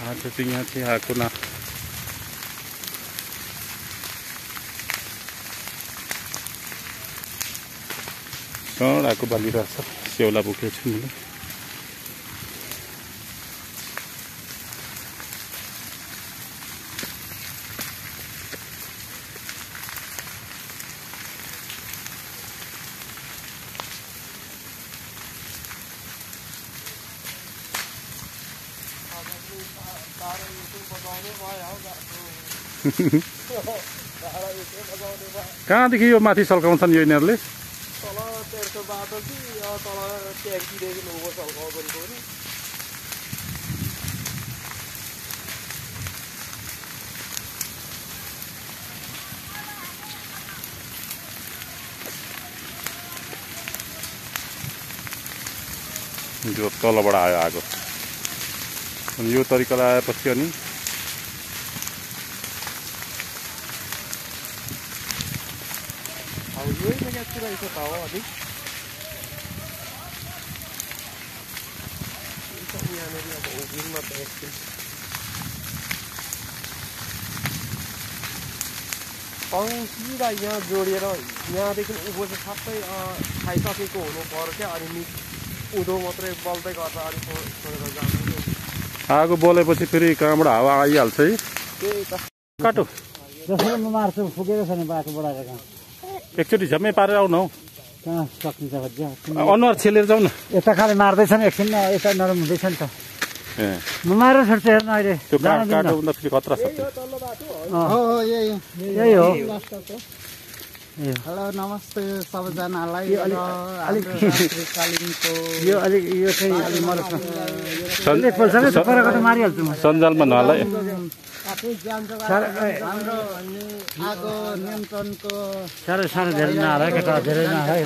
आज चाहिँ यहाँ चाहिँ आएको न आएको बालिरहेछ स्याउला बोकेको छु मैले कहाँदेखि यो माथि सल्काउँछन् यो यिनीहरूले यो तलबाट आयो आगो अनि यो तरिकाले आएपछि अनि सिधा यहाँ जोडेर यहाँदेखि उँभो चाहिँ सबै खाइसकेको हुनु पर्यो क्या अनि उँधो मात्रै बल्दै गर्दा अलिक छोडेर जानु आगो बलेपछि फेरि कहाँबाट हावा आइहाल्छ है काटो जसरी म मार्छु फुकेको छ नि बाटो बढाएर एकचोटि झम्मै पारेर आउन हौ कहाँ सकिन्छ अनुहार छेलेर जाउँ न यता खालि मार्दैछ नि एकछिन यता नरम हुँदैछ नि त म मारेर छोड्छु हेर्नु अहिले त्यो काटो भन्दा फेरि खतरा छ यही हो हेलो नमस्ते सबैजनालाई यो अलिक यो चाहिँ मारिहाल्छु म सञ्जालमा नहाल आगो नियन्त्रणको साह्रो धेरै नहाल केटा धेरै नहाल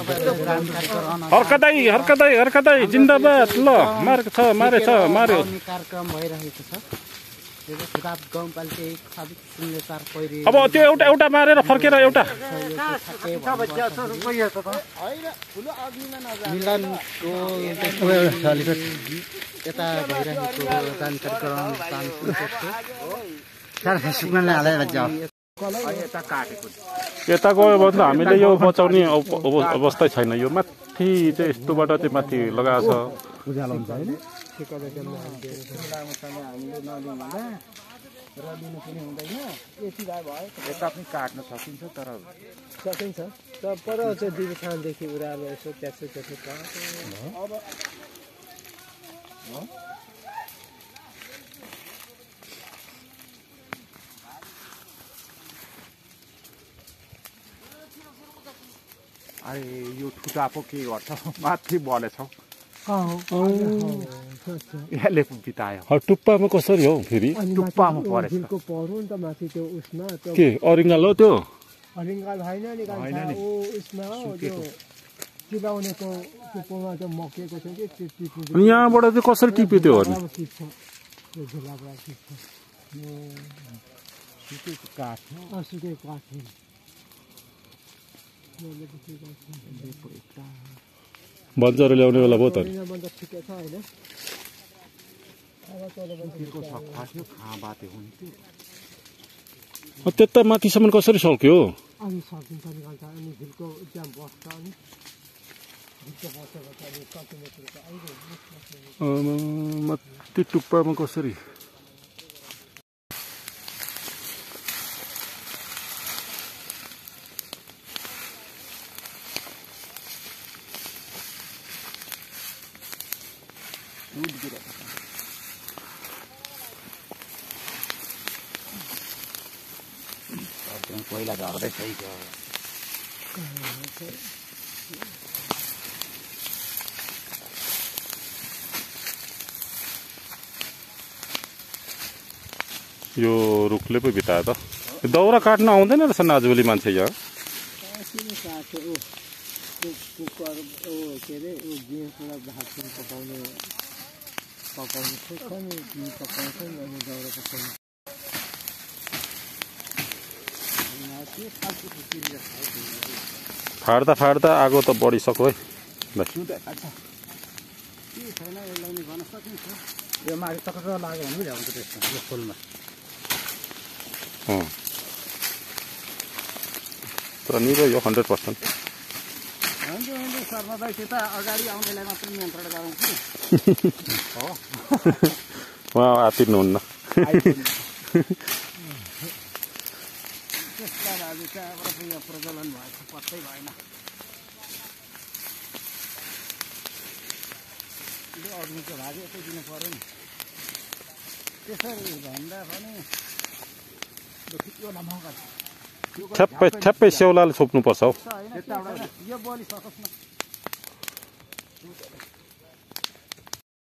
हर्कदै जिन्दाबाद ल मारेको छ मार्यो कार्यक्रम भइरहेको छ गाउँपालिका अब त्यो एउटा मारेर फर्केर एउटा मिलनको यता भइरहेको जानकारी गराउन चाहन्छु फेसबुकमा हालेर यता गयो भने त हामीले यो बचाउने अवस्था छैन यो माथि चाहिँ यस्तोबाट चाहिँ माथि लगाएको छ उज्यालो हुन्छ हैन र लिनु पनि हुँदैन यति भए भयो यता पनि काट्न सकिन्छ तर सकिन्छ पर चाहिँ दिवसानदेखि उरालो यसो त्यसो अब अरे यो ठुटा पो के गर्छ माथि बलेछ यसले बितायो टुप्पामा कसरी हौ फेरि टुप्पामा परेछ पर्नु नि त माथि त्यो उसमा के अरिङ्गाल हो त्यो अरिङ्गाल होइन नि उसमा हो त्यो चिलाउनेको टुप्पोमा त्यो मकेको छ कि त्यो टिप्नु अनि यहाँबाट चाहिँ कसरी टिप्यो त्यो अनि त्यो झुलाबाट टिप्छ सुकेको काठ सुकेको काठ बन्चरो ल्याउने बेला भयो त ठिकै छ होइन त्यता माथिसम्म कसरी सक्यो अनि सकिन्छ निकाल्छ अनि झिल्को त्यहाँ बस्छ अनि झिल्को बसेपछि अनि कति मेटरको आइरह्यो माथि टुप्पामा कसरी पहिला झर्दै छ यो रुखले पो बितायो त दाउरा काट्न आउँदैन रहेछ आजभोलि मान्छे यहाँ फाड्दा आगो त बढिसक्यो है छैन यसलाई नि गर्न सकिन्छ यो माथि टक्क लाग्यो भने पनि भ्याउँछ त्यसमा यो फुलमा तर निरो यो 100% हुन्छ शर्मा दाइसित अगाडि आउनेलाई मात्र नियन्त्रण गरौँ कि हो उहाँ आतिर्नुहुन्न त्यसका लागि चाहिँ अब यो प्रज्वलन भएको पत्तै भएन यो अग्निको भागी यतै दिनु पऱ्यो नि त्यसरी भन्दा पनि योलाई मौका ठ्याप्पै सेउलाले छोप्नुपर्छ हौ यो बोली सकोस् न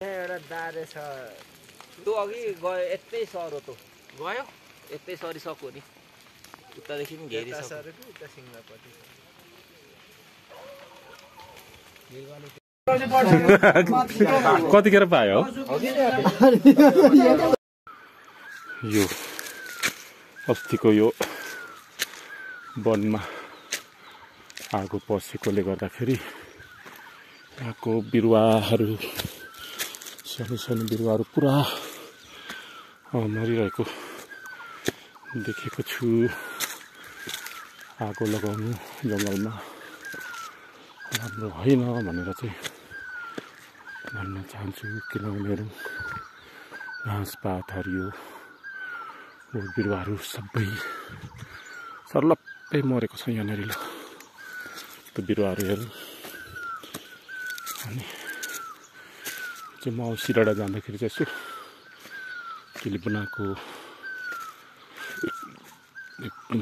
एउटा दारे छ तँ अघि गयो यतै सर हो त गयो यतै सरिसक्यो नि उतादेखि पनि घेरिसक्यो उता सिङ्गापट्टि कतिखेर पायो यो अस्तिको यो वनमा आगो पसेकोले गर्दाखेरि यहाँको बिरुवाहरू सानो सानो बिरुवाहरू पुरा मरिरहेको देखेको छु आगो लगाउनु जङ्गलमा राम्रो होइन भनेर चाहिँ भन्न चाहन्छु किनभने घाँसपात हरियो बोट बिरुवाहरू सबै सर्लप्पै मरेको छ यहाँनिर ल त्यो बिरुवाहरू हेर्नु अनि चाहिँ म सिराडा जाँदाखेरि चाहिँ यसो त्यसले बनाएको एकदम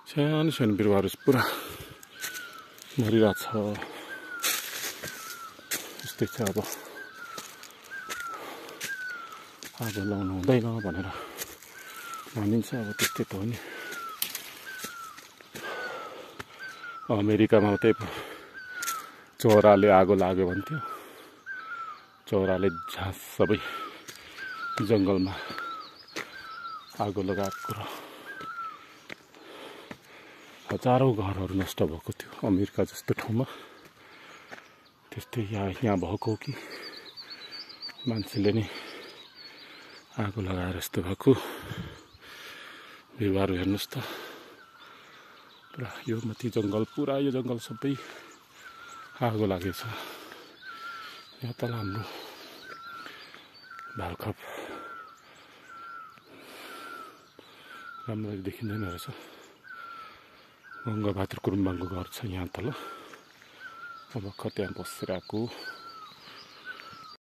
सानो सानो बिरुवाहरू पुरा मरिरहेको छ यस्तै छ अब आगो लाउनु हुँदैन भनेर भनिन्छ अब त्यस्तै त हो नि अमेरिकामा त्यही चराले आगो लाग्यो भन्थ्यो चराले झाँस सबै जङ्गलमा आगो लगाएको र हजारौँ घरहरू नष्ट भएको थियो अमेरिका जस्तो ठाउँमा त्यस्तै यहाँ भएको हो कि मान्छेले नै आगो लगाएर यस्तो भएको बिरुवाहरू हेर्नुहोस् त पुरा यो माथि जङ्गल पुरा यो जङ्गल सबै आगो लागेको छ यहाँ तल हाम्रो भालखप राम्ररी देखिँदैन रहेछ गङ्गाबहादुर गुरुङको घर छ यहाँ तल अब भर्खर त्यहाँ बसेर आएको